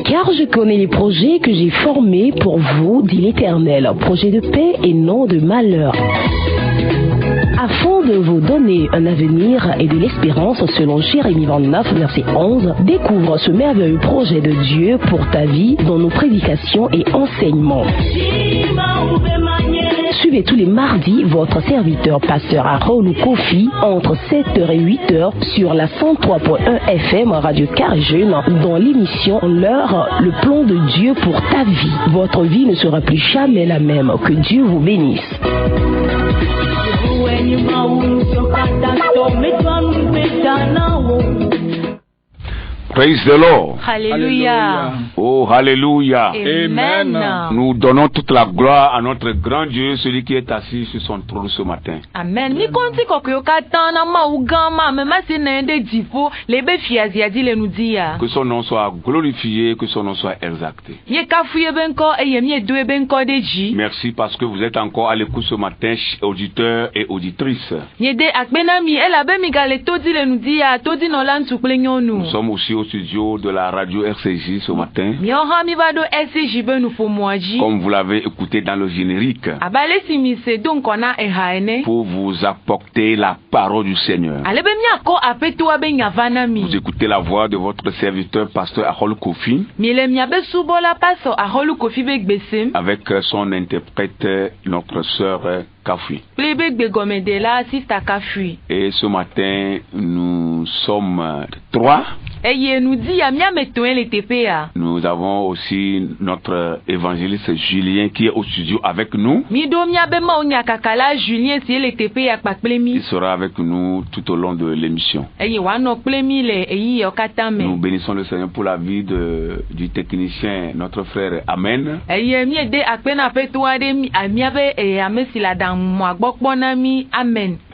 Car je connais les projets que j'ai formés pour vous, dit l'Éternel, projets de paix et non de malheur, afin de vous donner un avenir et de l'espérance. Selon Jérémie 29, verset 11, découvre ce merveilleux projet de Dieu pour ta vie dans nos prédications et enseignements. Suivez tous les mardis votre serviteur pasteur Harold Kofi entre 7h et 8h sur la 103.1 FM Radio Carré Jeune dans l'émission L'heure, le plan de Dieu pour ta vie. Votre vie ne sera plus jamais la même. Que Dieu vous bénisse. Praise the Lord. Alléluia. Oh, hallelujah. Amen. Nous donnons toute la gloire à notre grand Dieu, celui qui est assis sur son trône ce matin. Amen. Ni konti kokoyo katana ma ugama me masine de difo lebe fiaziadi le nudia. Que son nom soit glorifié, que son nom soit exalté. Ye kafuye benko e yemie doe benko deji. Merci parce que vous êtes encore à l'écoute ce matin, auditeurs et auditrices. Ye de akbenami elabe migale todi le nudia todi no lan tuklenyo nu. Nous sommes aussi au studio de la radio RCJ ce matin. Comme vous l'avez écouté dans le générique, pour vous apporter la parole du Seigneur. Vous écoutez la voix de votre serviteur pasteur Harold Kofi avec son interprète, notre sœur Kafi. Et ce matin, nous sommes 3. Nous avons aussi notre évangéliste Julien qui est au studio avec nous. Il sera avec nous tout au long de l'émission. Nous bénissons le Seigneur pour la vie du technicien, notre frère Amen.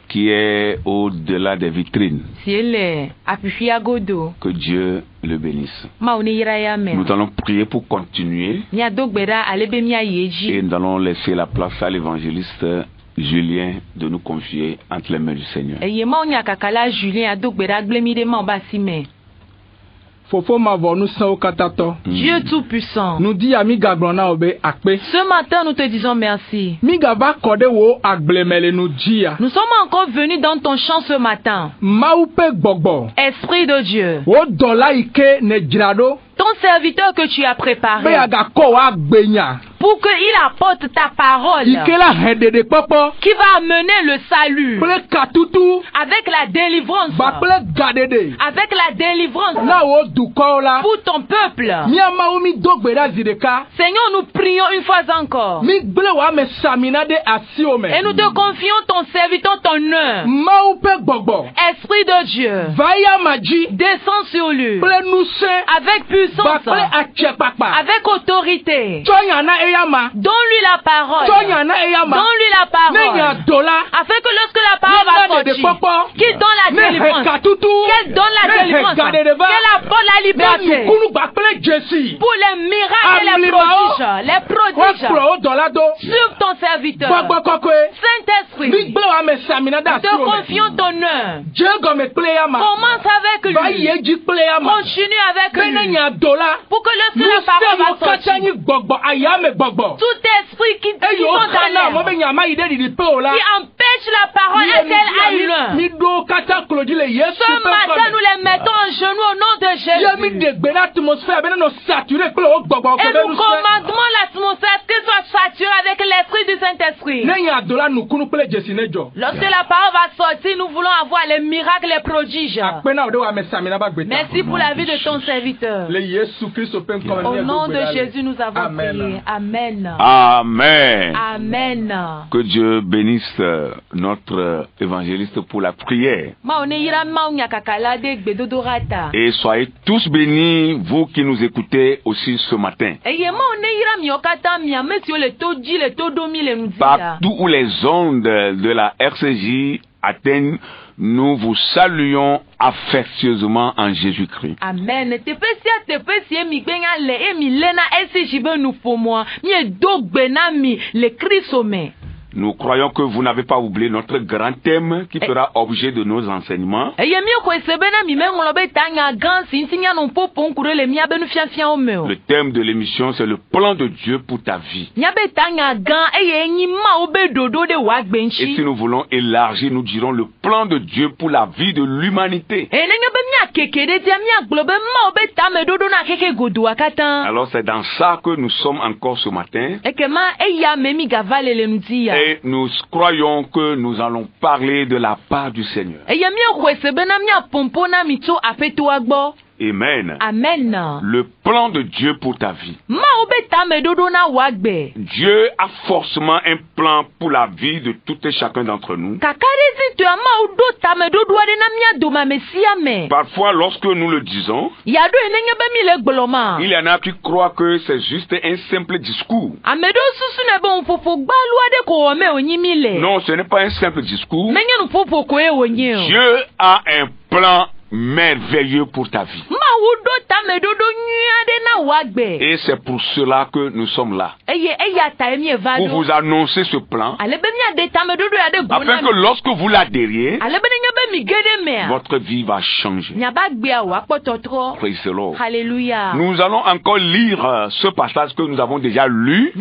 Qui est au-delà des vitrines. Que Dieu le bénisse. Nous allons prier pour continuer. Et nous allons laisser la place à l'évangéliste Julien de nous confier entre les mains du Seigneur. Dieu Tout-Puissant, ce matin nous te disons merci. Nous sommes encore venus dans ton champ ce matin. Esprit de Dieu, ton serviteur que tu as préparé pour qu'il apporte ta parole qui va amener le salut avec la délivrance pour ton peuple. Seigneur, nous prions une fois encore et nous te confions ton serviteur, ton œuvre. Esprit de Dieu, descends sur lui avec puissance, avec autorité. Donne-lui la parole. Donne-lui la parole. Afin que lorsque la parole va sortir, qu'il donne la délivrance. Qu'elle donne la délivrance. Qu'elle apporte la liberté. Pour les miracles et les prodiges. Sur ton serviteur. Saint-Esprit, te confions ton œuvre. Commence avec lui. Continue avec lui. Pour que lorsque la parole va sortir, tout esprit qui empêche la parole à qu'elle aille loin, ce matin nous les mettons en genoux au nom de Jésus. Et nous commandons l'atmosphère qu'elle soit saturée avec l'esprit du Saint-Esprit. Lorsque la parole va sortir, nous voulons avoir les miracles, les prodiges. Merci pour la vie de ton serviteur. Au nom de Jésus, nous avons prié. Amen. Amen. Amen. Que Dieu bénisse notre évangéliste pour la prière. Et soyez tous bénis, vous qui nous écoutez aussi ce matin. Partout où les ondes de la RCJ atteignent, nous vous saluons affectueusement en Jésus-Christ. Amen. Nous croyons que vous n'avez pas oublié notre grand thème qui fera objet de nos enseignements. Le thème de l'émission, c'est le plan de Dieu pour ta vie. Et si nous voulons élargir, nous dirons le plan de Dieu pour la vie de l'humanité. Alors c'est dans ça que nous sommes encore ce matin. Et nous croyons que nous allons parler de la part du Seigneur. Amen. Amen. Le plan de Dieu pour ta vie. Dieu a forcément un plan pour la vie de tout et chacun d'entre nous. Parfois, lorsque nous le disons, il y en a qui croient que c'est juste un simple discours. Non, ce n'est pas un simple discours. Dieu a un plan merveilleux pour ta vie. Et c'est pour cela que nous sommes là. Pour vous annoncer ce plan, afin que lorsque vous l'adhériez, votre vie va changer. Praise the Lord. Hallelujah. Nous allons encore lire ce passage que nous avons déjà lu.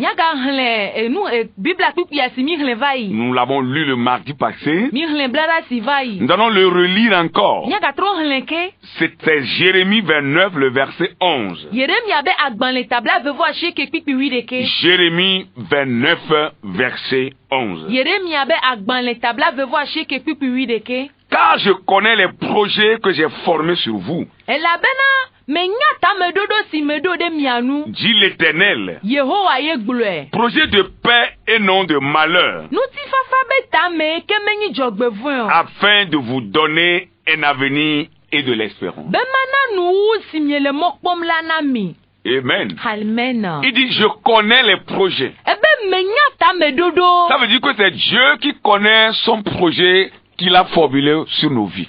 Nous l'avons lu le mardi passé. Nous allons le relire encore. C'est Jérémie 29, le verset 11. Jérémie 29, verset 11. Car je connais les projets que j'ai formés sur vous, dit l'Éternel, projet de paix et non de malheur, afin de vous donner un avenir et de l'espérance. Amen. Amen. Il dit, je connais les projets. Ça veut dire que c'est Dieu qui connaît son projet qu'il a formulé sur nos vies.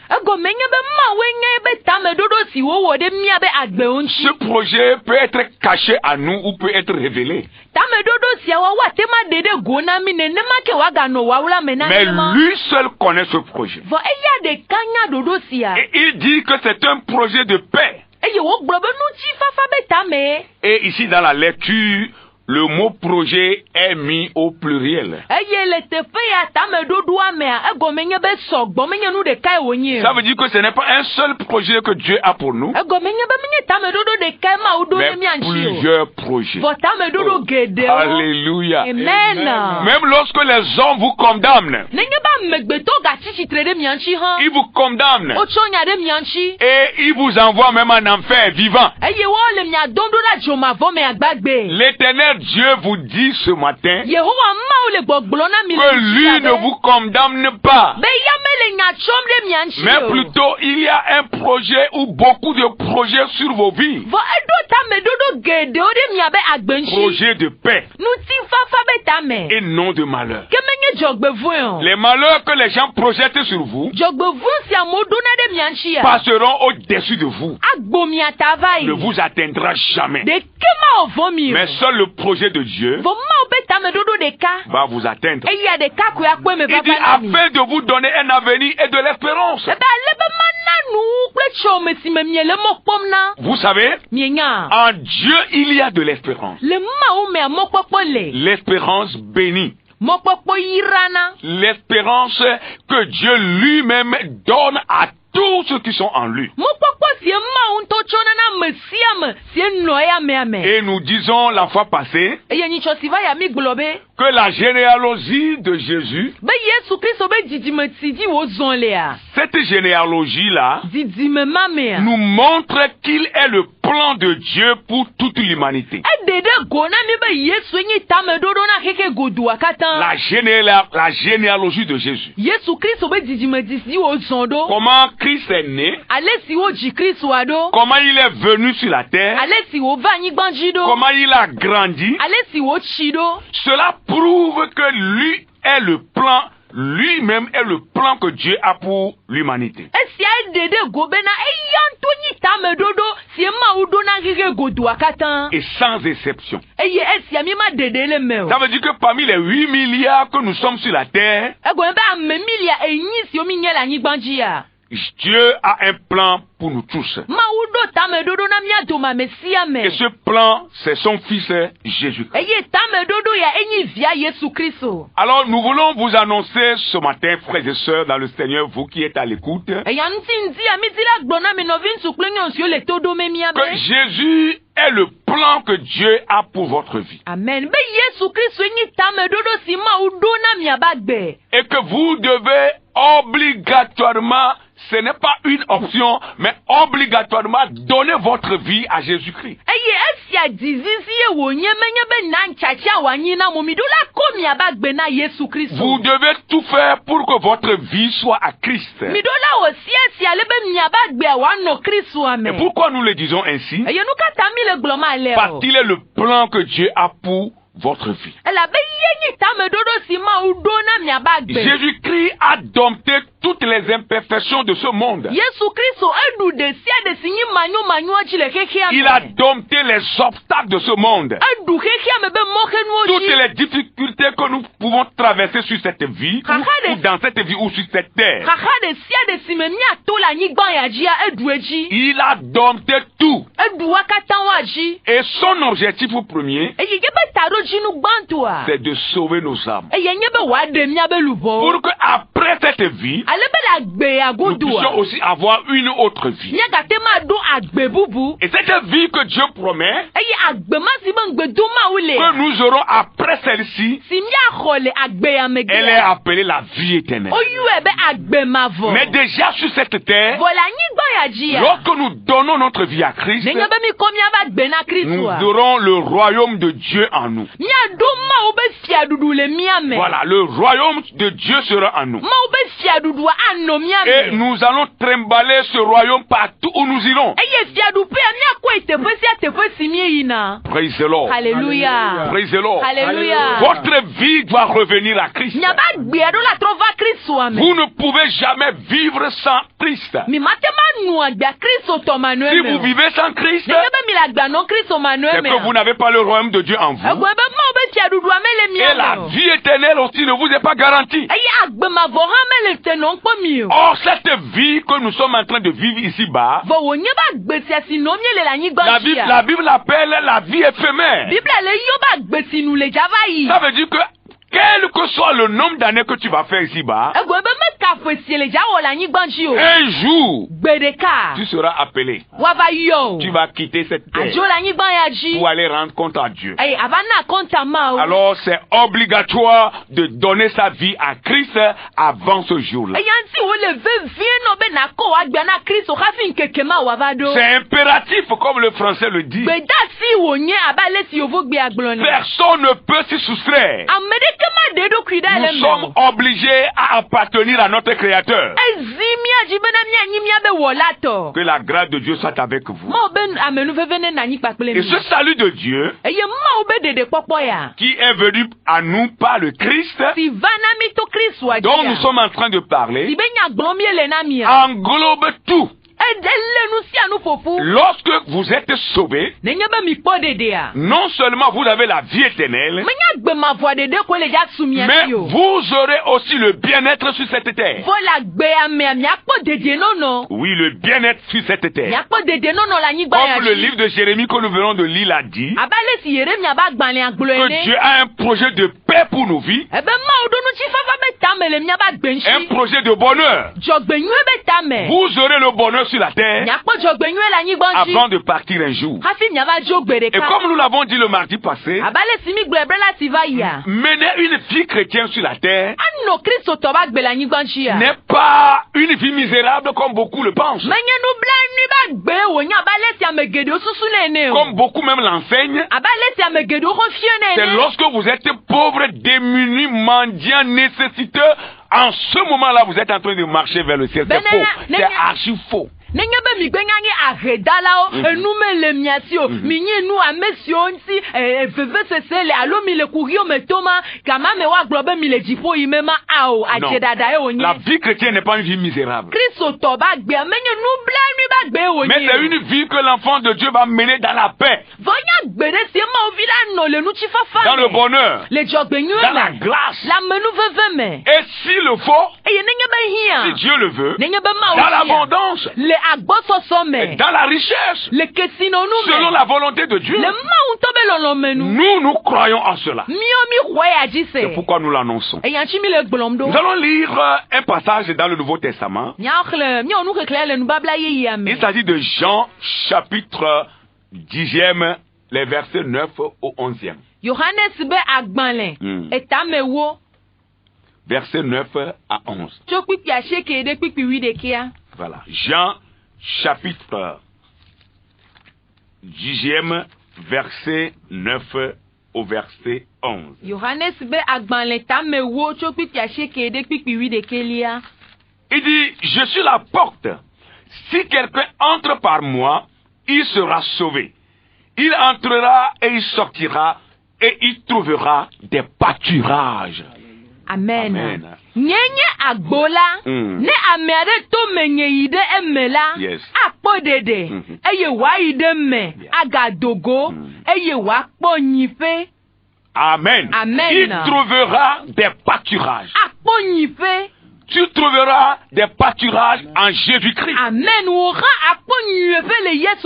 Ce projet peut être caché à nous ou peut être révélé. Mais lui seul connaît ce projet. Et il dit que c'est un projet de paix. Et ici dans la lecture, le mot projet est mis au pluriel. Ça veut dire que ce n'est pas un seul projet que Dieu a pour nous, mais plusieurs projets. Oh. Alléluia. Amen. Même lorsque les hommes vous condamnent, ils vous condamnent et ils vous envoient même en enfer vivant. L'Éternel Dieu vous dit ce matin que lui ne vous condamne pas, mais plutôt il y a un projet ou beaucoup de projets sur vos vies. Projet de paix et non de malheur. Les malheurs que les gens projettent sur vous passeront au-dessus de vous, ne vous atteindra jamais. Mais seul le projet de Dieu va vous atteindre. Il dit afin de vous donner un avenir et de l'espérance. Vous savez, en Dieu il y a de l'espérance. L'espérance bénie. L'espérance que Dieu lui-même donne à tous ceux qui sont en lui. Et nous disons la fois passée que la généalogie de Jésus, cette généalogie-là, nous montre qu'il est le plan de Dieu pour toute l'humanité. La généalogie de Jésus. Comment Christ est né, comment il est venu sur la terre, comment il a grandi, cela prouve que lui est le plan, lui-même est le plan que Dieu a pour l'humanité. Et sans exception. Ça veut dire que parmi les 8 milliards que nous sommes sur la terre, Dieu a un plan pour nous tous. Et ce plan, c'est son Fils Jésus-Christ. Alors nous voulons vous annoncer ce matin, frères et sœurs, dans le Seigneur, vous qui êtes à l'écoute, que Jésus est le plan que Dieu a pour votre vie. Amen. Et que vous devez obligatoirement, ce n'est pas une option, mais obligatoirement donner votre vie à Jésus-Christ. Vous devez tout faire pour que votre vie soit à Christ. Et pourquoi nous le disons ainsi? Parce qu'il est le plan que Dieu a pour votre vie. Jésus-Christ a dompté toutes les imperfections de ce monde. Il a dompté les obstacles de ce monde. Toutes les difficultés que nous pouvons traverser sur cette vie, ou dans cette vie, ou sur cette terre. Il a dompté tout. Et son objectif premier, c'est de sauver nos âmes. Pour qu'après cette vie, nous puissions aussi avoir une autre vie. Et cette vie que Dieu promet, que nous aurons après celle-ci, elle est appelée la vie éternelle. Mais déjà sur cette terre, lorsque nous donnons notre vie à Christ, nous aurons le royaume de Dieu en nous. Voilà, le royaume de Dieu sera en nous. Et nous allons trimballer ce royaume partout où nous irons. Praise the Lord. Alléluia. Praise the Lord. Alléluia. Votre vie doit revenir à Christ. Vous ne pouvez jamais vivre sans Christ. Si vous vivez sans Christ, c'est que vous n'avez pas le royaume de Dieu en vous. Et la vie éternelle aussi ne vous est pas garantie. Or, cette vie que nous sommes en train de vivre ici-bas, la Bible l'appelle la vie éphémère. Ça veut dire que quel que soit le nombre d'années que tu vas faire ici-bas, un jour, tu seras appelé. Tu vas quitter cette terre pour aller rendre compte à Dieu. Alors c'est obligatoire de donner sa vie à Christ avant ce jour-là. C'est impératif comme le français le dit. Personne ne peut s'y soustraire. Nous sommes obligés à appartenir à notre Créateur. Que la grâce de Dieu soit avec vous. Et ce salut de Dieu, qui est venu à nous par le Christ, dont nous sommes en train de parler, englobe tout. Lorsque vous êtes sauvés, non seulement vous avez la vie éternelle, mais vous aurez aussi le bien-être sur cette terre. Oui, le bien-être sur cette terre. Comme le livre de Jérémie que nous venons de lire l'a dit, que Dieu a un projet de paix pour nos vies, un projet de bonheur. Vous aurez le bonheur sur la terre avant de partir un jour. Et comme nous l'avons dit le mardi passé, mener une vie chrétienne sur la terre n'est pas une vie misérable comme beaucoup le pensent. Comme beaucoup même l'enseignent, c'est lorsque vous êtes pauvre, démuni, mendiant, nécessiteux, en ce moment-là vous êtes en train de marcher vers le ciel. C'est faux, c'est archi faux. Nenyebe mi gbenyangi ahedalao enume le miatio minyi nu amesio nti veve sesele alo mi le kurio metoma kama me wa globe mi le jipo imema ao ajedada e onye. La vie chrétienne n'est pas une vie misérable. Christo toba gbe menye nu bla mi ba gbe onye. Mais c'est une vie que l'enfant de Dieu va mener dans la paix. Vonya gbede se ma ovila no le nu chifafa. Dans le bonheur. Le jogbenyu dans la grâce. La menu veve me. Et s'il le faut, si Dieu le veut, dans l'abondance, dans la richesse, selon la volonté de Dieu, nous croyons en cela. C'est pourquoi nous l'annonçons. Nous allons lire un passage dans le Nouveau Testament. Il s'agit de Jean chapitre 10e, les versets 9 au 11e. Verset 9 à 11. Voilà. Jean, chapitre 10e, verset 9 au verset 11. Il dit, je suis la porte. Si quelqu'un entre par moi, il sera sauvé. Il entrera et il sortira et il trouvera des pâturages. Amen. Nyenye agbola ne amere to menyeide emela akpodede eye wa ide me agadogo eye wa kponyife. Amen. Il trouvera des pâturages. Akponyife. Tu trouveras des pâturages en Jésus-Christ. Amen.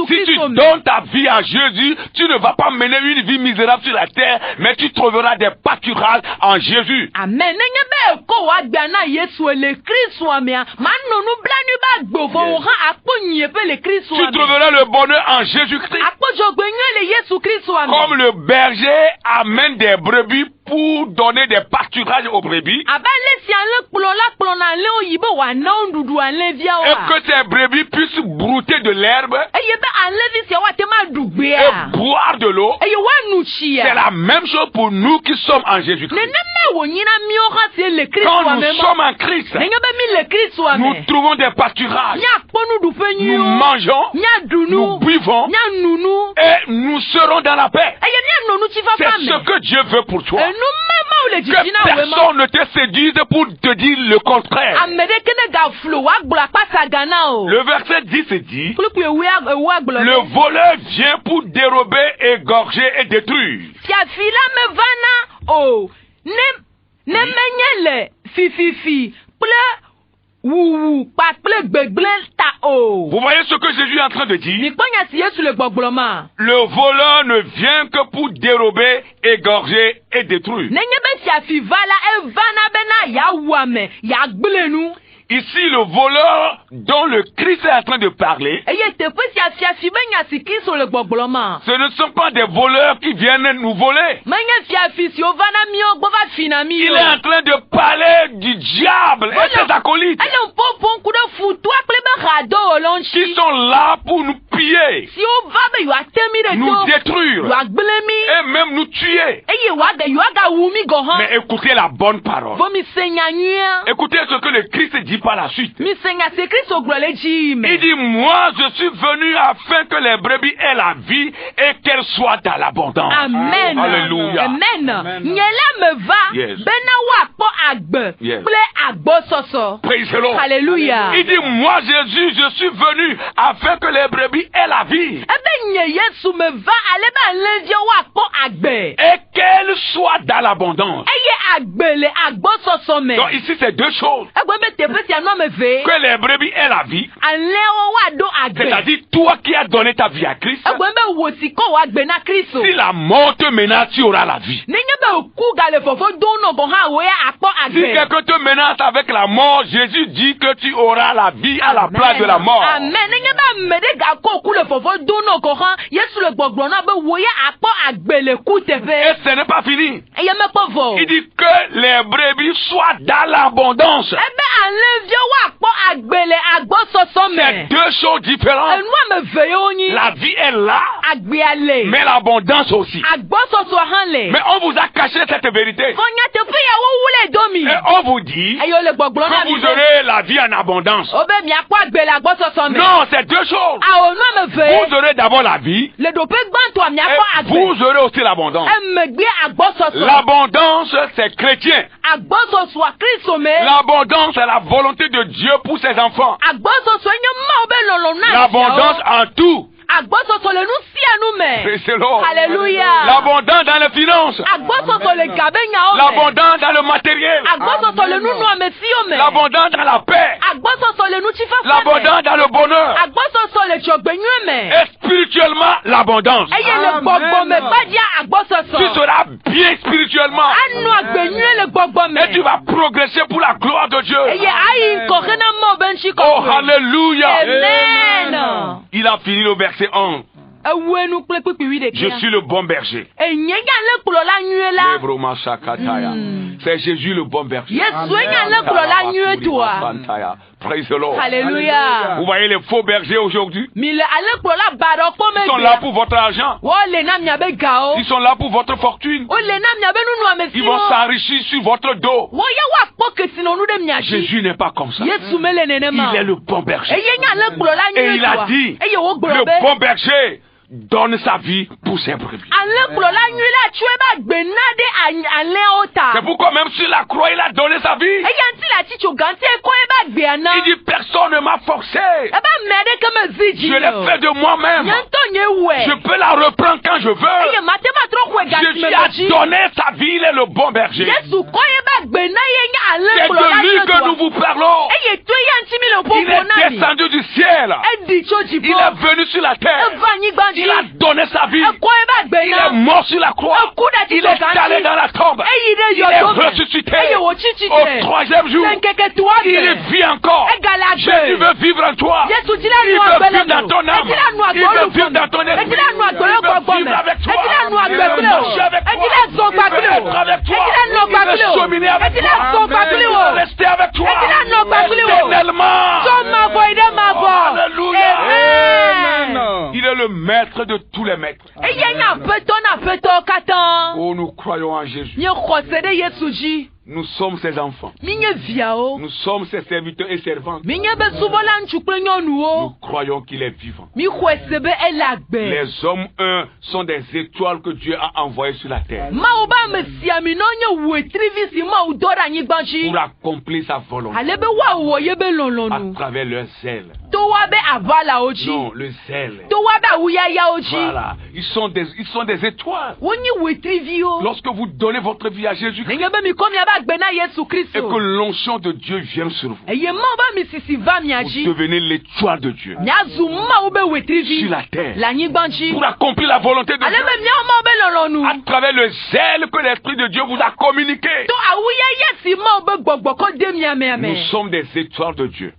Si tu donnes ta vie à Jésus, tu ne vas pas mener une vie misérable sur la terre, mais tu trouveras des pâturages en Jésus. Amen. Tu trouveras le bonheur en Jésus-Christ. Comme le berger amène des brebis pour donner des pâturages aux brebis. Et que ces brebis puissent brouter de l'herbe et boire de l'eau. C'est la même chose pour nous qui sommes en Jésus-Christ. Quand nous sommes en Christ, nous trouvons des pâturages. Nous mangeons, nous buvons et nous serons dans la paix. C'est ce que Dieu veut pour toi. Que personne ne te séduise pour te dire le contraire. Le verset 10 dit, le voleur vient pour dérober, égorger et détruire. Vous voyez ce que Jésus est en train de dire? Le voleur ne vient que pour dérober, égorger et détruire. Ici, le voleur dont le Christ est en train de parler, ce ne sont pas des voleurs qui viennent nous voler. Il est en train de parler du diable et ses acolytes qui sont là pour nous piller, nous détruire et même nous tuer. Mais écoutez la bonne parole. Écoutez ce que le Christ dit par la suite. Il dit, moi je suis venu afin que les brebis aient la vie et qu'elles soient dans l'abondance. Amen. Alléluia. Amen. Yes. Yes. Praise the Lord. Alléluia. Il dit, moi Jésus, je suis venu afin que les brebis aient la vie et qu'elles soient dans l'abondance. Donc ici c'est deux choses. Que les brebis aient la vie, c'est-à-dire toi qui as donné ta vie à Christ, si la mort te menace, tu auras la vie. Si quelqu'un te menace avec la mort, Jésus dit que tu auras la vie à la place de la mort. Amen. Et ce n'est pas fini. Il dit que les brebis soient dans l'abondance. C'est deux choses différentes. La vie est là, mais l'abondance aussi. Mais on vous a caché cette vérité. Et on vous dit que vous aurez la vie en abondance. Non, c'est deux choses. Vous aurez d'abord la vie, et vous aurez aussi l'abondance. L'abondance, c'est chrétien. L'abondance, c'est la volonté de Dieu pour ses enfants. L'abondance en tout. Alléluia. L'abondance dans les finances. L'abondance dans le matériel. L'abondance dans la paix. L'abondance dans le bonheur. Et spirituellement, l'abondance. Tu seras bien spirituellement. Et tu vas progresser pour la gloire de Dieu. Oh, alléluia. Amen. Il a fini le verset 1. Je suis le bon berger. C'est Jésus le bon berger. Praise the Lord. Alléluia. Vous voyez les faux bergers aujourd'hui? Ils sont là pour votre argent. Ils sont là pour votre fortune. Ils vont s'enrichir sur votre dos. Jésus n'est pas comme ça. Il est le bon berger. Et il a dit, le bon berger donne sa vie pour ses brebis. C'est pourquoi même sur la croix, il a donné sa vie. Il dit, personne ne m'a forcé. Je l'ai fait de moi-même. Je peux la reprendre quand je veux. Jésus a donné sa vie, il est le bon berger. C'est de lui que nous vous parlons. Il est descendu du ciel. Il est venu sur la terre. Il a donné sa vie. Il est mort sur la croix. Il est allé dans la tombe. Il est ressuscité au troisième jour. Il vit encore. Jésus veut vivre en toi. Il veut vivre dans ton âme. Il veut vivre dans ton esprit. Il veut vivre avec toi. Il veut marcher avec toi. Il veut être avec toi. Il veut cheminer avec toi. Il veut rester avec toi éternellement. Alléluia. Il est le maître de tous les maîtres. Oh, nous croyons en Jésus. Nous sommes ses enfants. Nous sommes ses serviteurs et servantes. Nous croyons qu'il est vivant. Les hommes, sont des étoiles que Dieu a envoyées sur la terre pour accomplir sa volonté à travers leur zèle. Non, le zèle. Voilà. Ils sont des étoiles. Lorsque vous donnez votre vie à Jésus-Christ et que l'onction de Dieu vient sur vous, vous devenez l'étoile de Dieu sur la terre pour accomplir la volonté de Dieu à travers le zèle que l'Esprit de Dieu vous a communiqué. Nous sommes des étoiles de Dieu.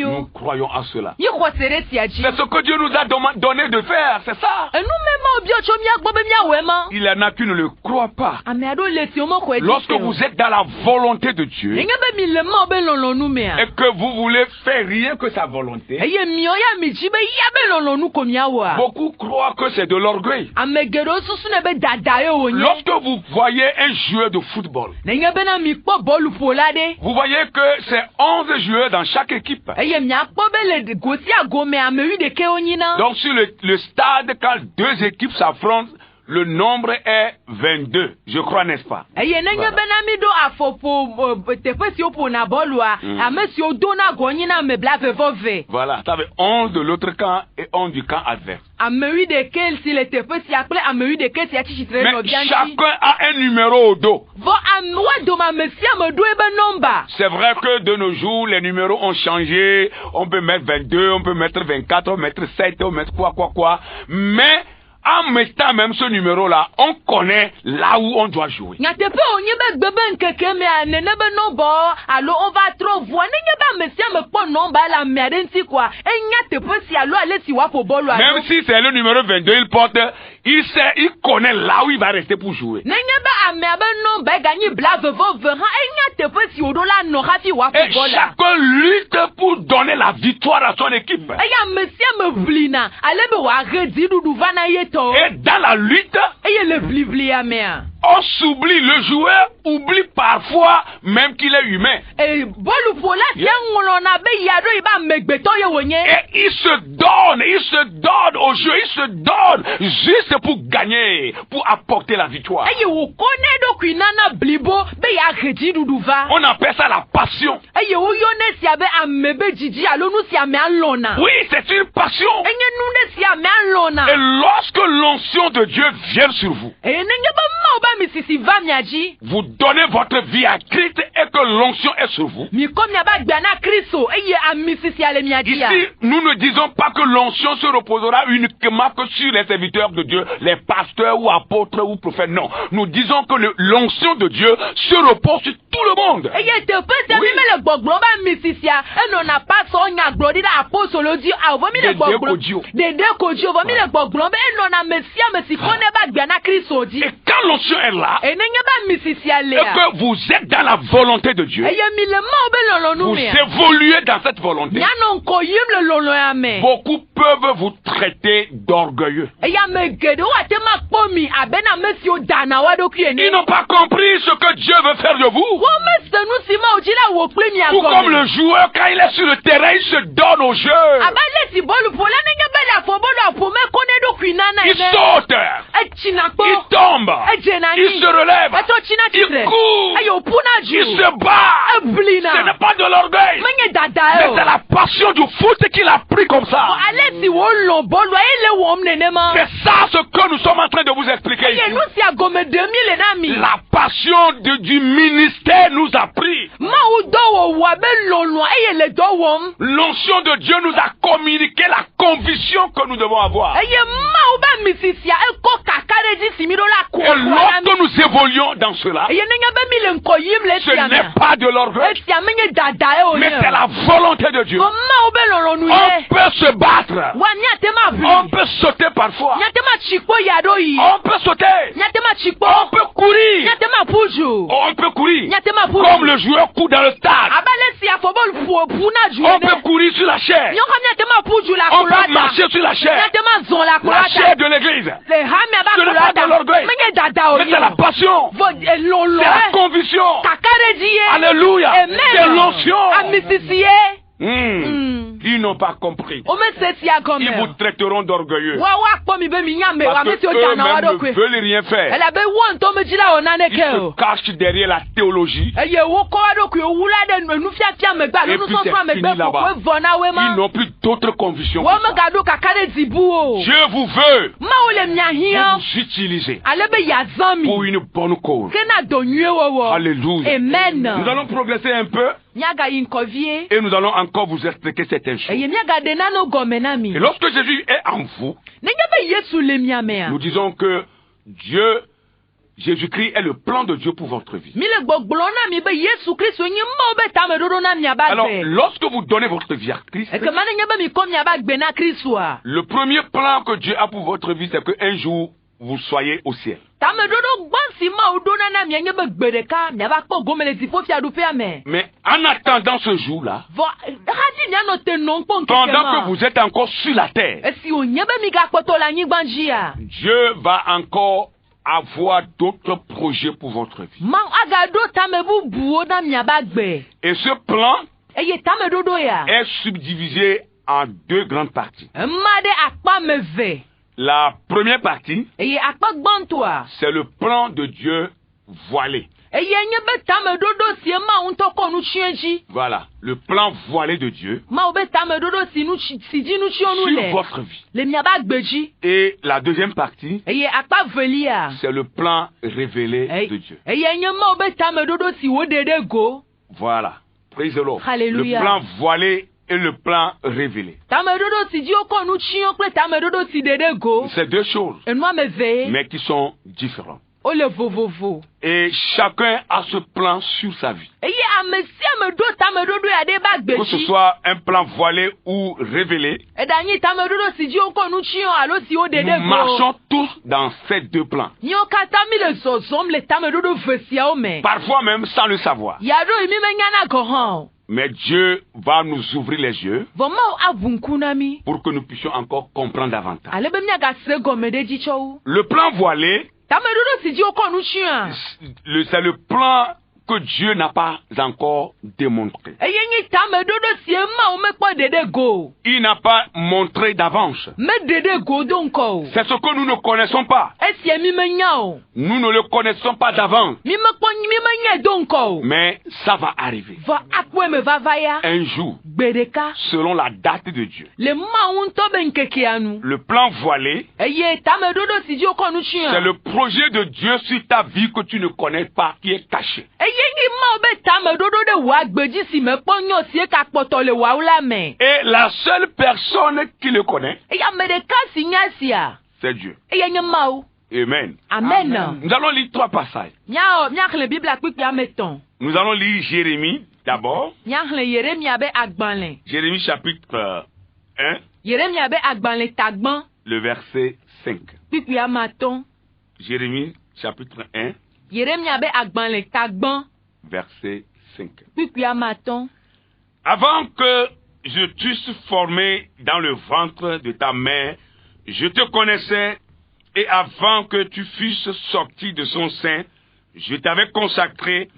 Nous croyons à cela. C'est ce que Dieu nous a donné de faire, c'est ça. Il y en a qui ne le croient pas. Lorsque vous êtes dans la volonté de Dieu et que vous voulez faire rien que sa volonté, beaucoup croient que c'est de l'orgueil. Lorsque vous voyez un joueur de football, vous voyez que c'est 11 joueurs dans chaque équipe. Donc sur le stade, quand deux équipes s'affrontent, le nombre est 22, je crois, n'est-ce pas? Voilà, ça veut 11 de l'autre camp et 11 du camp adverse. Mais chacun a un numéro au dos. C'est vrai que de nos jours, les numéros ont changé. On peut mettre 22, on peut mettre 24, on peut mettre 7, on peut mettre quoi. Mais en mettant même ce numéro-là, on connaît là où on doit jouer. Même si c'est le numéro 22, il porte il connaît là où il va rester pour jouer. Et chacun lutte pour donner la victoire à son équipe. Et dans la lutte, on s'oublie, le joueur oublie parfois même qu'il est humain. Et il se donne au jeu, il se donne juste pour gagner, pour apporter la victoire. On appelle ça la passion. Oui, c'est une passion. Et lorsque l'onction de Dieu vient sur vous, vous donnez votre vie à Christ et que l'onction est sur vous. Ici, nous ne disons pas que l'onction se reposera uniquement que sur les serviteurs de Dieu, les pasteurs ou apôtres ou prophètes. Non, nous disons que l'onction de Dieu se repose sur tout le monde. Oui. Et quand l'onction est là, et que vous êtes dans la volonté de Dieu, vous évoluez dans cette volonté, beaucoup peuvent vous traiter d'orgueilleux. Ils n'ont pas compris ce que Dieu veut faire de vous. Ou comme le joueur, quand il est sur le terrain, il se donne au jeu. Il saute, il tombe, il se relève, il court, il se bat. Ce n'est pas de l'orgueil, mais c'est la passion du foot qu'il a pris comme ça. C'est ça ce que nous sommes en train de vous expliquer ici. La passion du ministère nous a pris. L'onction de Dieu nous a communiqué la conviction que nous devons avoir. Et lorsque nous évoluons dans cela, ce n'est pas de l'orgueil, mais c'est la volonté de Dieu. On peut se battre, on peut sauter parfois, on peut sauter, on peut courir, comme le joueur court dans le stade. On peut courir sur la chair, on peut marcher sur la chair de l'église. Ce n'est pas de l'orgueil, mais c'est la passion, c'est la conviction. Alléluia, c'est l'onction. Ils n'ont pas compris. Ils vous traiteront d'orgueilleux. Parce qu'eux-mêmes ne veulent rien faire. Ils se cachent derrière la théologie. Et puis c'est fini là-bas. Ils n'ont plus d'autres convictions. Dieu vous veut vous utiliser pour une bonne cause. Alléluia. Nous allons progresser un peu. Et nous allons encore vous expliquer certaines choses. Et lorsque Jésus est en vous, nous disons que Dieu, Jésus-Christ est le plan de Dieu pour votre vie. Alors, lorsque vous donnez votre vie à Christ, le premier plan que Dieu a pour votre vie, c'est qu'un jour, vous soyez au ciel. Mais en attendant ce jour-là, pendant que vous êtes encore sur la terre, Dieu va encore avoir d'autres projets pour votre vie. Et ce plan est subdivisé en deux grandes parties. La première partie, c'est le plan de Dieu voilé. Voilà, le plan voilé de Dieu sur votre vie. Et la deuxième partie, c'est le plan révélé de Dieu. Voilà, praise the Lord. Le plan voilé et le plan révélé. C'est deux choses, mais qui sont différentes. Et chacun a ce plan sur sa vie. Que ce soit un plan voilé ou révélé, nous marchons tous dans ces deux plans. Parfois même sans le savoir. Mais Dieu va nous ouvrir les yeux pour que nous puissions encore comprendre davantage. Le plan voilé, c'est le plan que Dieu n'a pas encore démontré. Il n'a pas montré d'avance. C'est ce que nous ne connaissons pas. Nous ne le connaissons pas d'avance. Mais ça va arriver. Un jour, selon la date de Dieu. Le plan voilé, c'est le projet de Dieu sur ta vie que tu ne connais pas, qui est caché. Et la seule personne qui le connaît, c'est Dieu. Amen. Amen. Nous allons lire 3 passages. Nous allons lire Jérémie d'abord. Jérémie chapitre 1. Le verset 5. Jérémie chapitre 1. Verset 5. Avant que je t'eusse formé dans le ventre de ta mère, je te connaissais, et avant que tu fusses sorti de son sein, je t'avais consacré,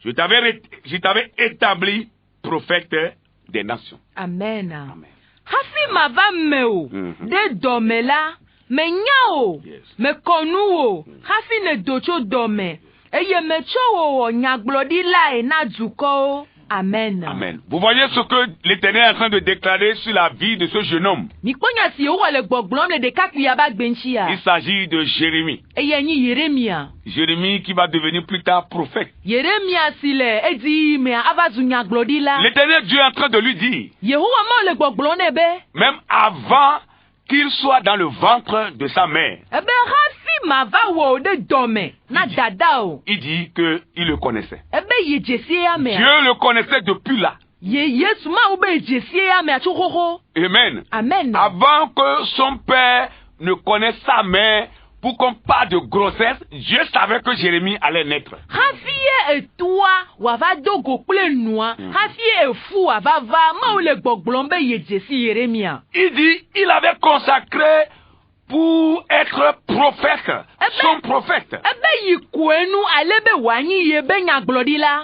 je t'avais établi prophète des nations. Amen. Amen. Hafi mava meo de domela me nyao me konuo hafi ne docho dome eye me chowo nyaglodi la na dzuko. Amen. Amen. Vous voyez ce que l'Éternel est en train de déclarer sur la vie de ce jeune homme. Il s'agit de Jérémie. Jérémie qui va devenir plus tard prophète. L'Éternel Dieu est en train de lui dire, même avant qu'il soit dans le ventre de sa mère, il dit qu'il le connaissait. Dieu le connaissait depuis là. Amen. Amen. Avant que son père ne connaisse sa mère, pour qu'on parle de grossesse, Dieu savait que Jérémie allait naître. Il dit, il avait consacré pour être prophète, son prophète.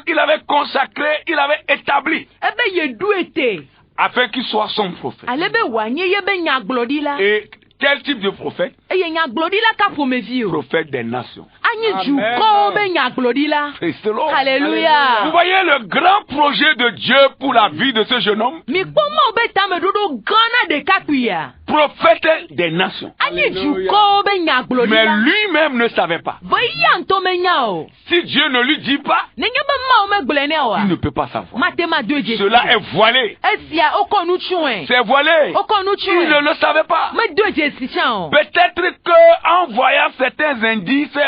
Il avait consacré, il avait établi, afin qu'il soit son prophète. Et quel type de prophète? Prophète des nations. Alléluia. Vous voyez le grand projet de Dieu pour la vie de ce jeune homme? Prophète des nations. Mais lui-même ne savait pas. Si Dieu ne lui dit pas, il ne peut pas savoir. Cela est voilé. C'est voilé. Il ne le savait pas. Peut-être qu'en voyant certains indices,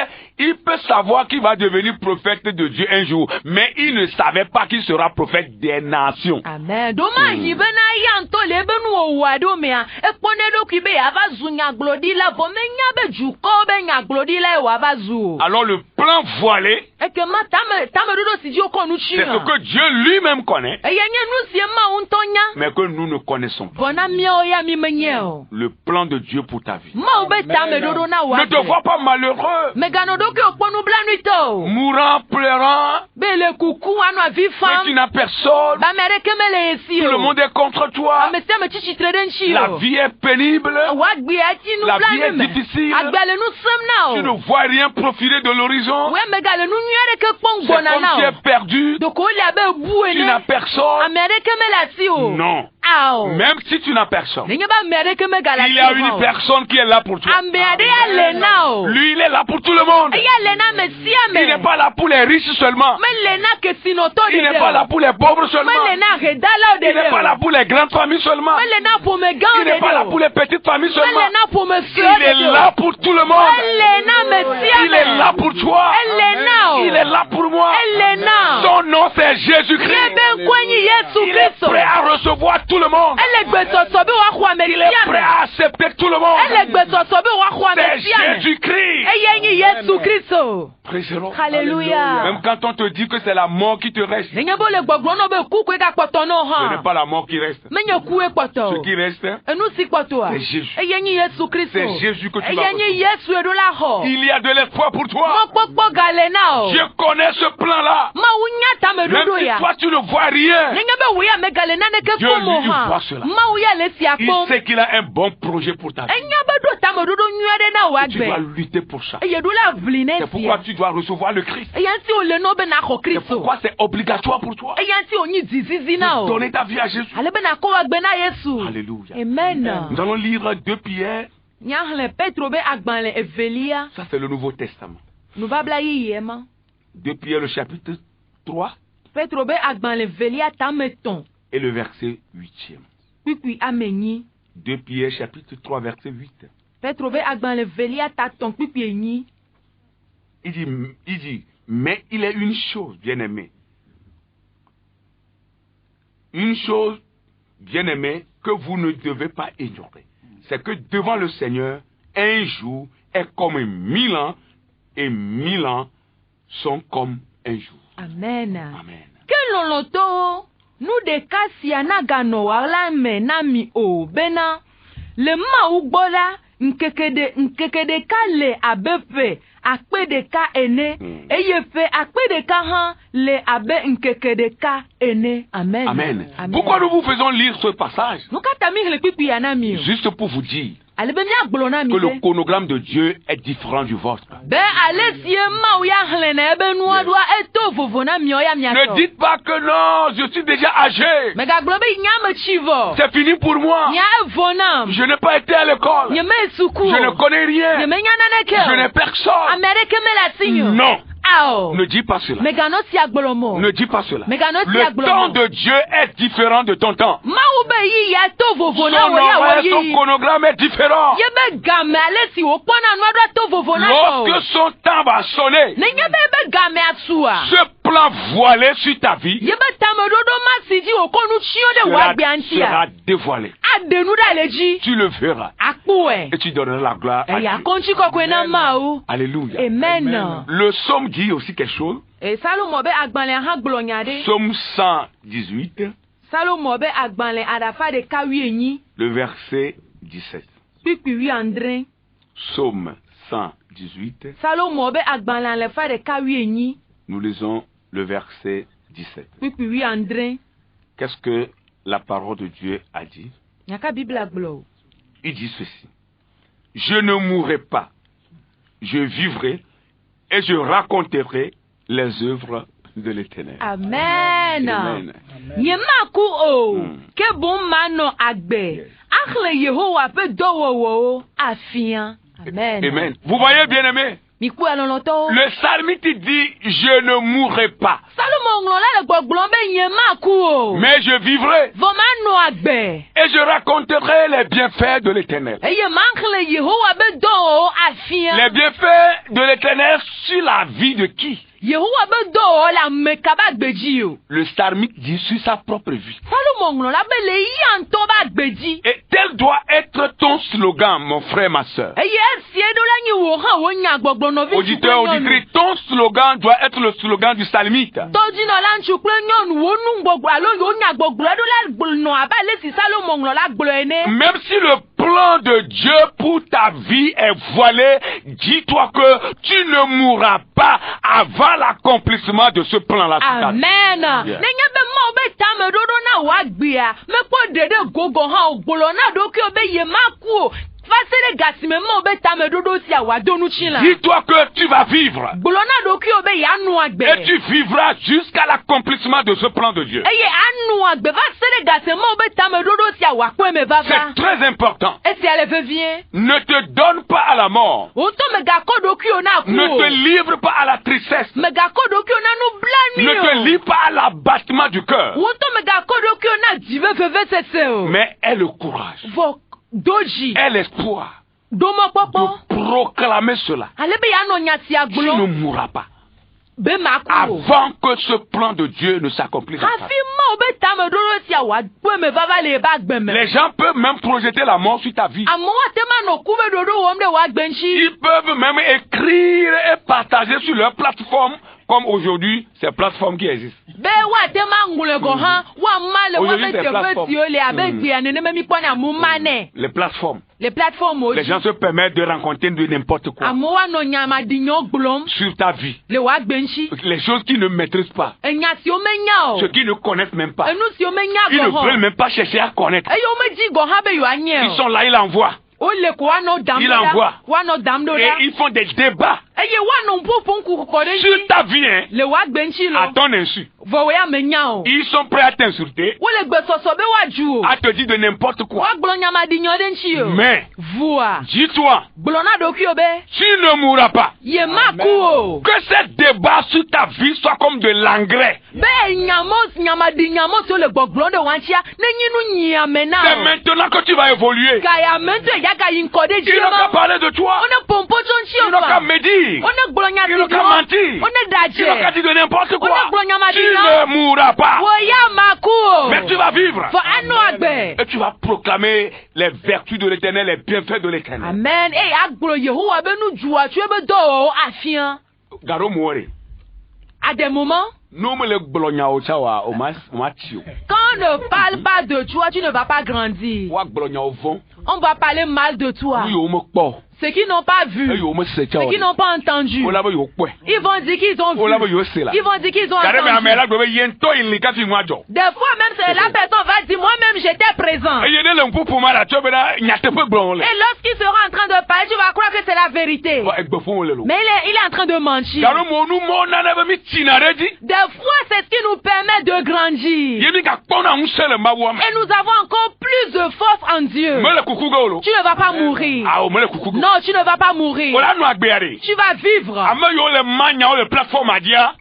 il peut savoir qu'il va devenir prophète de Dieu un jour, mais il ne savait pas qu'il sera prophète des nations. Amen. Alors le plan voilé, c'est ce que Dieu lui-même connaît, mais que nous ne connaissons pas. Le plan de Dieu pour ta vie. Ne te vois pas malheureux, mourant, pleurant, mais tu n'as personne, tout le monde est contre toi, la vie est pénible, la vie est difficile, tu ne vois rien profiler de l'horizon, c'est comme tu es perdu, tu n'as personne. Non. Même si tu n'as personne, il y a une personne qui est là pour toi. Lui, il est là pour tout le monde. Il n'est pas là pour les riches seulement. Il n'est pas là pour les pauvres seulement. Il n'est pas là pour les grandes familles seulement. Il n'est pas là pour les petites familles seulement. Il est là pour tout le monde. Il est là pour toi. Il est là pour moi. Son nom c'est Jésus-Christ. Il est prêt à recevoir tout le monde. Il est prêt à accepter tout le monde. C'est Jésus-Christ. Alléluia. Même quand on te dit que c'est la mort qui te reste, ce n'est pas la mort qui reste. Ce qui reste, c'est Jésus. C'est Jésus que tu vas recevoir. Il y a de l'espoir pour toi. Je connais ce plan-là. Même si toi tu ne vois rien, Dieu lui voit cela. Il sait qu'il a un bon projet pour ta vie. Tu dois lutter pour ça. C'est pourquoi tu dois recevoir le Christ. C'est pourquoi c'est obligatoire pour toi de donner ta vie à Jésus. Alléluia. Amen. Nous allons lire 2 Pierre. Ça c'est le Nouveau Testament. 2 Pierre le chapitre 3 et le verset 8e. 2 Pierre chapitre 3 verset 8. Il dit, mais il est une chose, bien-aimé. Une chose, bien-aimé, que vous ne devez pas ignorer. C'est que devant le Seigneur, un jour est comme 1000 ans, et 1000 ans sont comme un jour. Amen. Amen. Que l'on nous décassiana gano wala menami o bena le maugbola nkekede ka le abefe akpede ka ene eyefe akpede ka han le abe nkekede ka ene. Amen. Amen. Pourquoi nous vous faisons lire ce passage? Juste pour vous dire que le chronogramme de Dieu est différent du vôtre. Ne dites pas que non, je suis déjà âgé. C'est fini pour moi. Je n'ai pas été à l'école. Je ne connais rien. Je n'ai personne. Non. Ne dis pas cela. Ne dis pas cela. Le temps de Dieu est différent de ton temps. Son horaire, son chronogramme est différent. Lorsque son temps va sonner, ce plan voilé sur ta vie sera dévoilé. Tu le verras et tu donneras la gloire à Dieu. Alléluia. Amen. Le psaume dit aussi quelque chose. Psaume 118. Le verset 17. Psaume 118. Nous lisons le verset 17. Qu'est-ce que la parole de Dieu a dit? Il dit ceci. Je ne mourrai pas, je vivrai et je raconterai les œuvres de l'Éternel. Amen. Amen. Yemaku o ke bon mano agbe. Akhle Yehowa pe dowo afian. Amen. Amen. Vous voyez, bien-aimé? Le psalmiste dit, je ne mourrai pas. Mais je vivrai. Et je raconterai les bienfaits de l'Éternel. Les bienfaits de l'Éternel sur la vie de qui? Le psalmiste dit sur sa propre vie. Et tel doit être ton slogan, mon frère, ma soeur. Auditeur, auditrice, ton slogan doit être le slogan du psalmiste. Même si le plan de Dieu pour ta vie est voilé, dis-toi que tu ne mourras pas avant l'accomplissement de ce plan-là. Amen. Dis-toi que tu vas vivre. Et tu vivras jusqu'à l'accomplissement de ce plan de Dieu. C'est très important. Ne te donne pas à la mort. Ne te livre pas à la tristesse. Ne te livre pas à l'abattement du cœur. Mais aie le courage. Aie l'espoir de proclamer cela. Tu ne mourras pas. Avant que ce plan de Dieu ne s'accomplisse. Les gens peuvent même projeter la mort sur ta vie. Ils peuvent même écrire et partager sur leur plateforme, comme aujourd'hui, ces plateformes qui existent. Les plateformes. Les gens se permettent de rencontrer de n'importe quoi sur ta vie. Les choses qu'ils ne maîtrisent pas. Ceux qui ne connaissent même pas. Ils ne veulent même pas chercher à connaître. Ils sont là, ils l'envoient. Ils l'envoient. Et ils font des débats sur ta vie, à ton insu. Ils sont prêts à t'insulter, à te dire de n'importe quoi. Mais dis-toi, tu ne mourras pas. Amen. Que ce débat sur ta vie soit comme de l'engrais. C'est maintenant que tu vas évoluer. Il n'a qu'à parler de toi. Il n'a qu'à me dire. Il n'a qu'à mentir. Il n'a qu'à dire de n'importe quoi. Tu ne mourras pas. Mais tu vas vivre. Et tu vas proclamer les vertus de l'Éternel, les bienfaits de l'Éternel. Amen. À des moments, quand on ne parle pas de toi, tu ne vas pas grandir. On va parler mal de toi. Ceux qui n'ont pas vu, ceux qui n'ont pas entendu, ils vont dire qu'ils ont vu. Ils vont dire qu'ils ont entendu. Des fois même, la personne va dire, moi-même j'étais présent. Et lorsqu'il sera en train de parler, tu vas croire que c'est la vérité. Mais il est en train de mentir. Des fois, c'est ce qui nous permet de grandir. Et nous avons encore plus de force en Dieu. Tu ne vas pas mourir. Non, tu ne vas pas mourir. Tu vas vivre.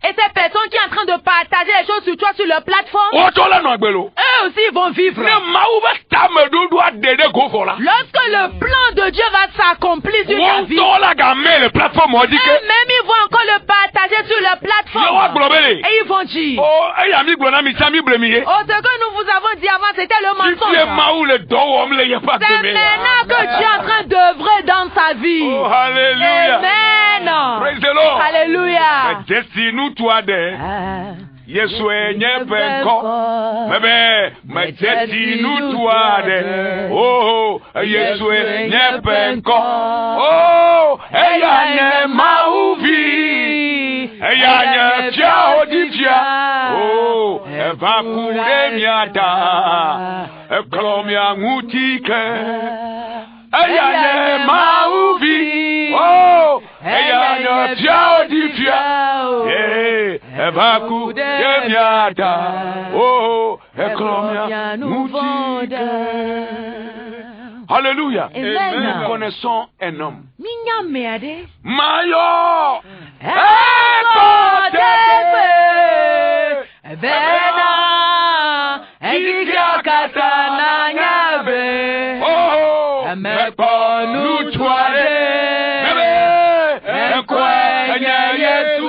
Et ces personnes qui sont en train de partager les choses sur toi sur leur plateforme, eux aussi vont vivre. Lorsque le plan de Dieu va s'accomplir sur ta vie, eux-mêmes ils vont encore le partager sur leur plateforme. Et ils vont dire, ce que nous vous avons dit avant, c'était le mensonge. C'est maintenant que Dieu est en train d'œuvrer dans sa vie. Oh, hallelujah. Amen. Praise the Lord. Hallelujah. Destinu tuade. Yesu enye penko. Mebe, destinu tuade. Oh, Yesu enye penko. Oh, eyanye mauvi. Eyanye fia odifia. Oh, eva kure miata. Eklomia ngutike. Eyane mauvi, oh, eyane fiao di fiao, evaku demiada, oh, ekromia mutike. Alléluia. Nous connaissons un homme. Mayo, mais pas nous toiler, un coin Yesu,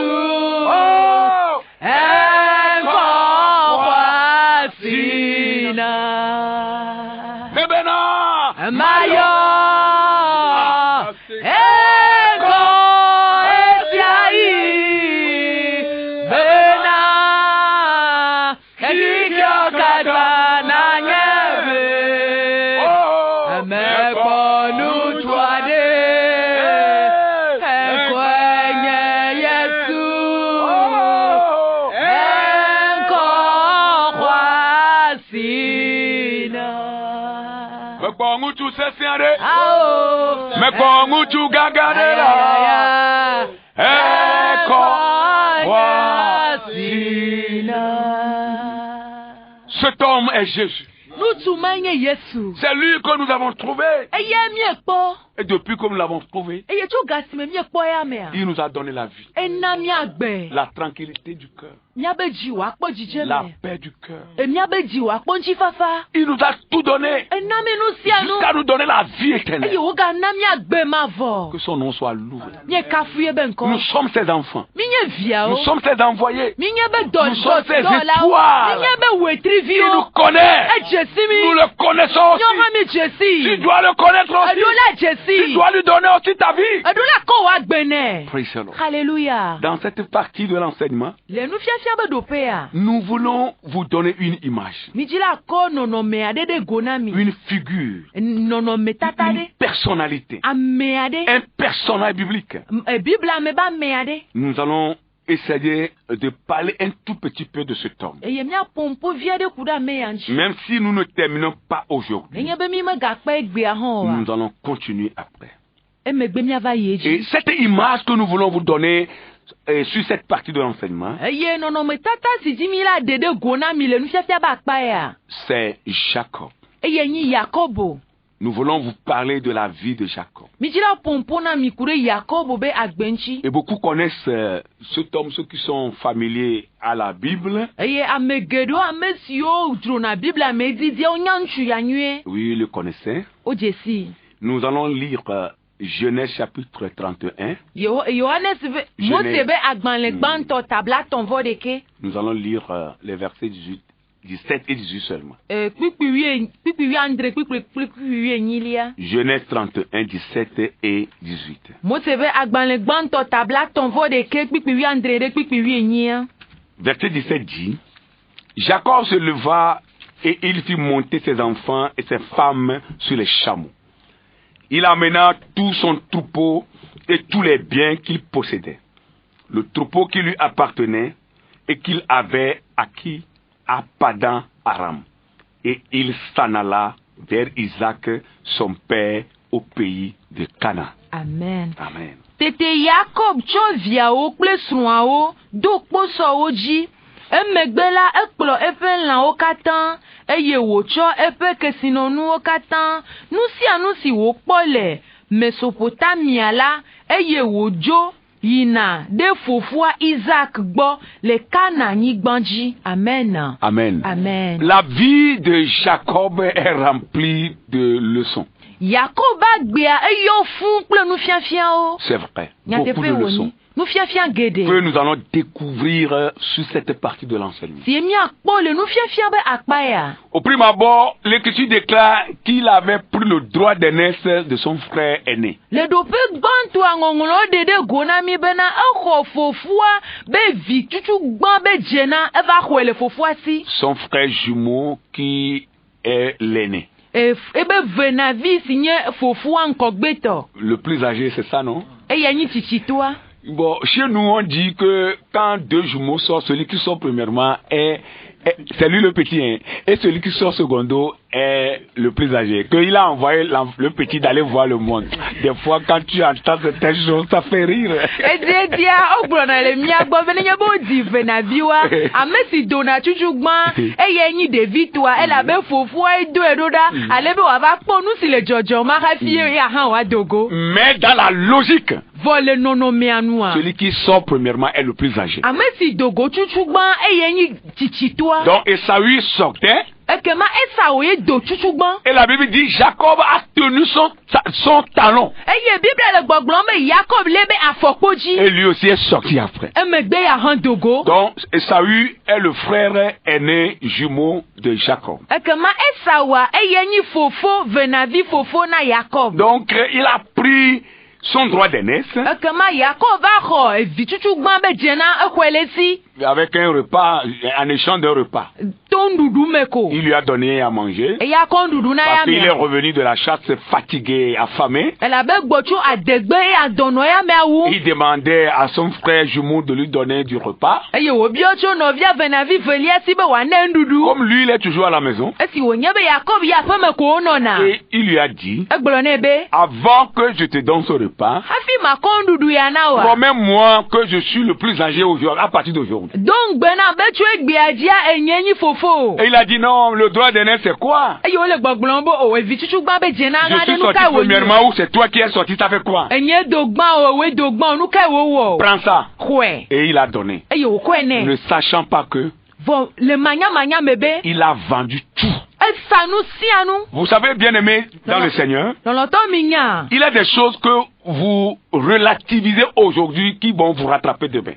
un coin Sina, Mayo, un coin Esiaï, Bena, Elikya Katana Nyebe. Me kongu tu gagadera. Cet homme est Jésus. C'est lui que nous avons trouvé. Et depuis que nous l'avons trouvé, il nous a donné la vie, la tranquillité du cœur, la paix du cœur. Il nous a tout donné jusqu'à nous donner la vie éternelle. Que son nom soit loué. Nous sommes ses enfants. Nous sommes ses envoyés. Nous sommes ses étoiles. Il nous connaît. Nous le connaissons aussi. Tu dois le connaître aussi. Tu dois lui donner aussi ta vie. Praise the Lord. Alléluia. Dans cette partie de l'enseignement, nous voulons vous donner une image, une figure, une personnalité, un personnage biblique. Nous allons essayer de parler un tout petit peu de cet homme. Même si nous ne terminons pas aujourd'hui, nous allons continuer après. Et cette image que nous voulons vous donner sur cette partie de l'enseignement, c'est Jacob. Nous voulons vous parler de la vie de Jacob. Et beaucoup connaissent cet homme, ceux qui sont familiers à la Bible. Oui, ils le connaissaient. Nous allons lire Genèse chapitre 31. Nous allons lire les versets 17 et 18 seulement. Genèse 31, 17 et 18. Verset 17 dit: Jacob se leva et il fit monter ses enfants et ses femmes sur les chameaux. Il amena tout son troupeau et tous les biens qu'il possédait, le troupeau qui lui appartenait et qu'il avait acquis à Padan Aram. Et il s'en alla vers Isaac, son père, au pays de Canaan. Amen. Amen. Tete Jacob viao plesroao do posoji emegbela ekplo efelan okatan eye wocho epe kesinonu okatan nusi wo pole Mesopotamia la eye wojo yina de fofua Isaac gbo le Canani gbanji. Amen. Amen. Amen. La vie de Jacob est remplie de leçons. Jacob agbea eyo fun ple nu fiafia o. C'est vrai. Beaucoup de leçons que nous allons découvrir sur cette partie de l'enseignement. Au prime abord, l'Écriture déclare qu'il avait pris le droit d'aînesse de son frère aîné. Son frère jumeau qui est l'aîné. Le plus âgé, c'est ça, non? Bon, chez nous, on dit que quand deux jumeaux sortent, celui qui sort premièrement c'est lui le petit, hein, et celui qui sort secondo est le plus âgé. Qu'il a envoyé le petit d'aller voir le monde. Des fois, quand tu entends certaines choses, ça fait rire. Mais dans la logique, celui qui sort premièrement est le plus âgé. Donc Esaü sortait. Et la Bible dit Jacob a tenu son talon. Et lui aussi est sorti après. Donc Esaü est le frère aîné jumeau de Jacob. Donc il a pris son droit d'aînesse avec un repas, en échange d'un repas. Il lui a donné à manger parce qu'il est revenu de la chasse fatigué, affamé. Il demandait à son frère jumeau de lui donner du repas. Comme lui, il est toujours à la maison. Et il lui a dit: avant que je te donne ce repas, repas. Promets-moi que je suis le plus âgé aujourd'hui, à partir d'aujourd'hui. Et il a dit non, le droit d'aînesse c'est quoi? Je suis sorti premièrement ou c'est toi qui es sorti, ça fait quoi? Prends ça. Et il a donné. Ne sachant pas que il a vendu tout. Vous savez, bien aimé dans le Seigneur, il y a des choses que vous relativisez aujourd'hui qui vont vous rattraper demain.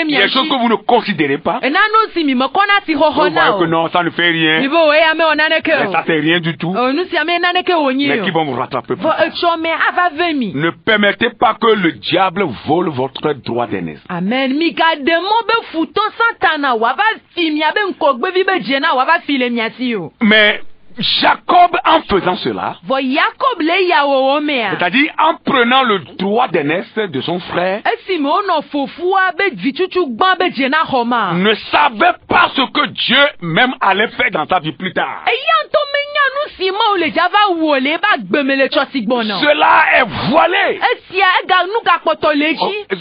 Il y a des choses que vous ne considérez pas. Vous voyez que non, ça ne fait rien. Mais ça c'est rien du tout. Mais qui vont vous rattraper. Ne permettez pas que le diable vole votre droit d'aînesse. Amen. Mais Jacob, en faisant cela, c'est-à-dire en prenant le droit d'aînesse de son frère, ne savait pas ce que Dieu même allait faire dans sa vie plus tard. Cela est voilé.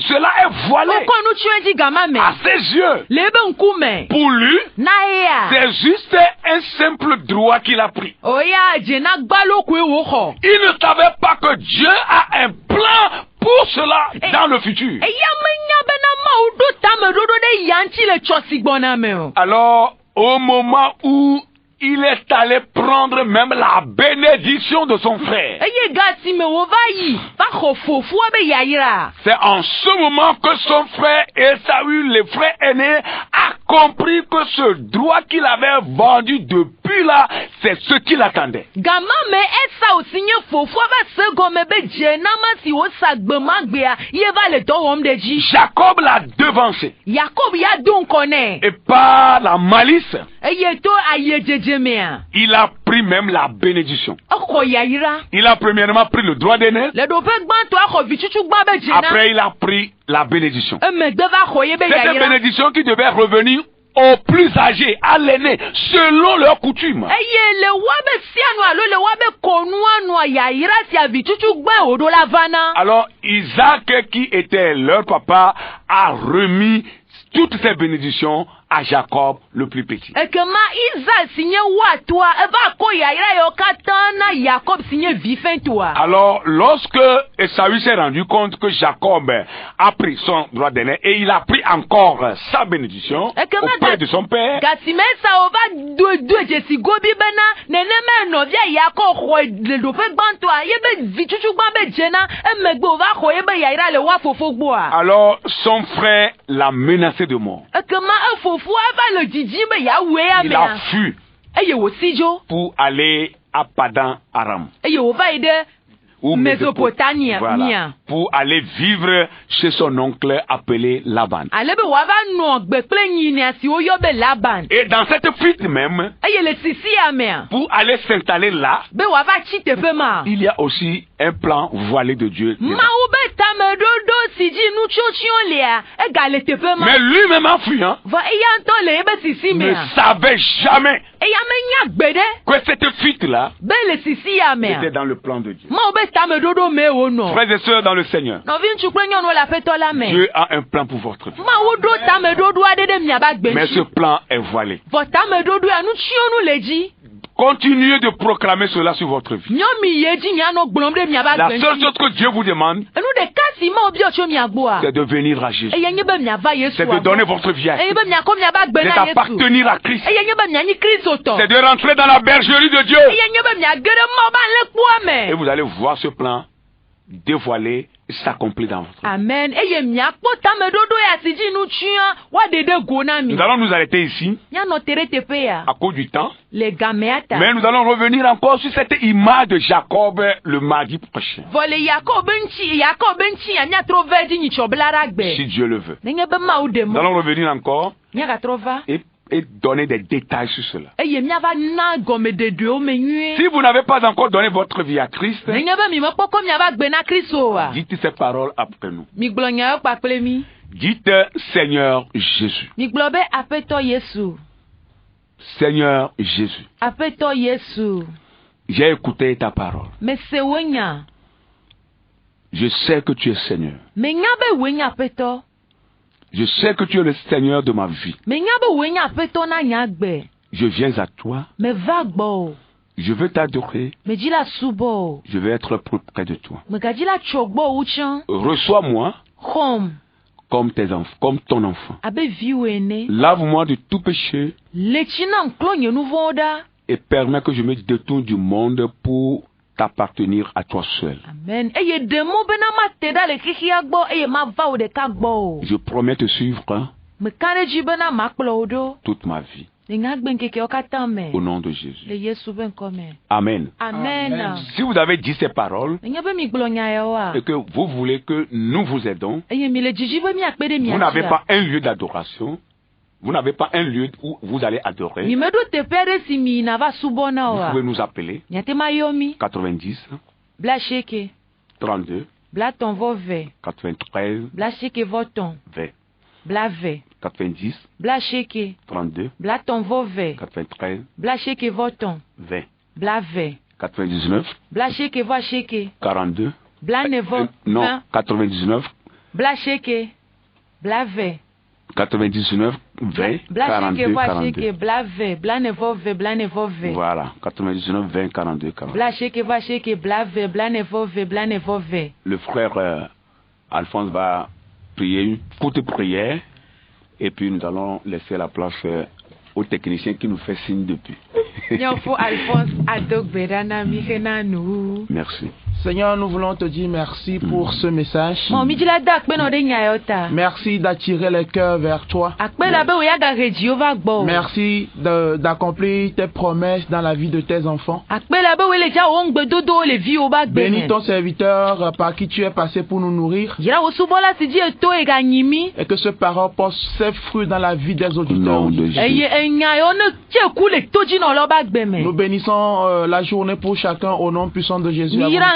Cela est voilé à ses yeux. Pour lui, c'est juste un simple droit qu'il a pris. Il ne savait pas que Dieu a un plan pour cela dans le futur. Alors, au moment où il est allé prendre même la bénédiction de son frère, c'est en ce moment que son frère Esaü, le frère aîné, a compris que ce droit qu'il avait vendu depuis là, c'est ce qu'il attendait. Jacob l'a devancé. Et par la malice, il a pris même la bénédiction. Il a premièrement pris le droit d'aînesse. Après, il a pris la bénédiction. Cette bénédiction qui devait revenir aux plus âgés, à l'aîné, selon leurs coutumes. Alors, Isaac, qui était leur papa, a remis toutes ces bénédictions à Jacob, le plus petit. Alors, lorsque Esaü s'est rendu compte que Jacob a pris son droit d'aîné et il a pris encore sa bénédiction auprès de son père, alors son frère l'a menacé de mort. Il a fui pour aller à Padan Aram ou Mésopotamie, voilà, pour aller vivre chez son oncle appelé Laban. Et dans cette fuite même, pour aller s'installer là, il y a aussi un plan voilé de Dieu. Mais lui-même en fuyant, ne savait jamais que cette fuite-là était dans le plan de Dieu. Frères et sœurs dans le Seigneur, Dieu a un plan pour votre vie. Mais ce plan est voilé. Continuez de proclamer cela sur votre vie. La seule chose que Dieu vous demande, c'est de venir à Jésus. C'est de donner votre vie à Christ. C'est d'appartenir à Christ. C'est de rentrer dans la bergerie de Dieu. Et vous allez voir ce plan dévoilé et s'accomplir dans votre vie. Amen. Nous allons nous arrêter ici à cause du temps. Mais nous allons revenir encore sur cette image de Jacob le mardi prochain. Si Dieu le veut. Nous allons revenir encore et donner des détails sur cela. Si vous n'avez pas encore donné votre vie à Christ, dites ces paroles après nous. Dites Seigneur Jésus. Seigneur Jésus. J'ai écouté ta parole. Je sais que tu es Seigneur. Je sais que tu es le Seigneur de ma vie. Je viens à toi. Je veux t'adorer. Je veux être plus près de toi. Reçois-moi comme ton enfant. Lave-moi de tout péché et permets que je me détourne du monde pour t'appartenir à toi seul. Amen. Je promets te suivre toute ma vie. Au nom de Jésus. Amen. Amen. Si vous avez dit ces paroles et que vous voulez que nous vous aidons, vous n'avez pas un lieu d'adoration, vous n'avez pas un lieu où vous allez adorer, vous pouvez nous appeler 90 32 93 20 90 32 93 20 99 42 non 99 99 20 42 42. Voilà, 99 20 42 42. Le frère Alphonse va prier une courte prière et puis nous allons laisser la place au technicien qui nous fait signe depuis. Merci. Seigneur, nous voulons te dire merci pour ce message. Merci d'attirer les cœurs vers toi. Merci d'accomplir tes promesses dans la vie de tes enfants. Bénis ton serviteur par qui tu es passé pour nous nourrir. Et que ce parole porte ses fruits dans la vie des auditeurs. Nous bénissons la journée pour chacun au nom puissant de Jésus. Amen.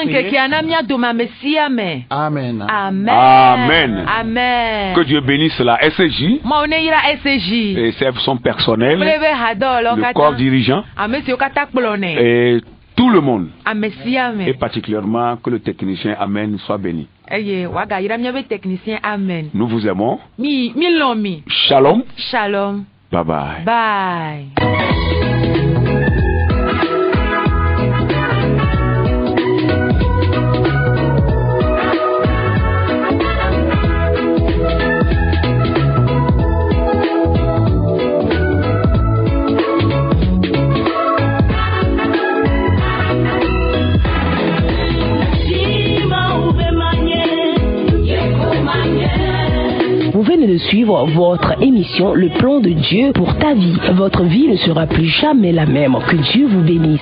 Amen. Amen. Amen. Que Dieu bénisse la SJ et son personnel, le corps dirigeant et tout le monde. Et particulièrement que le technicien Amen soit béni. Nous vous aimons. Shalom. Shalom. Bye bye. Bye. Vous venez de suivre votre émission Le Plan de Dieu pour ta vie. Votre vie ne sera plus jamais la même. Que Dieu vous bénisse.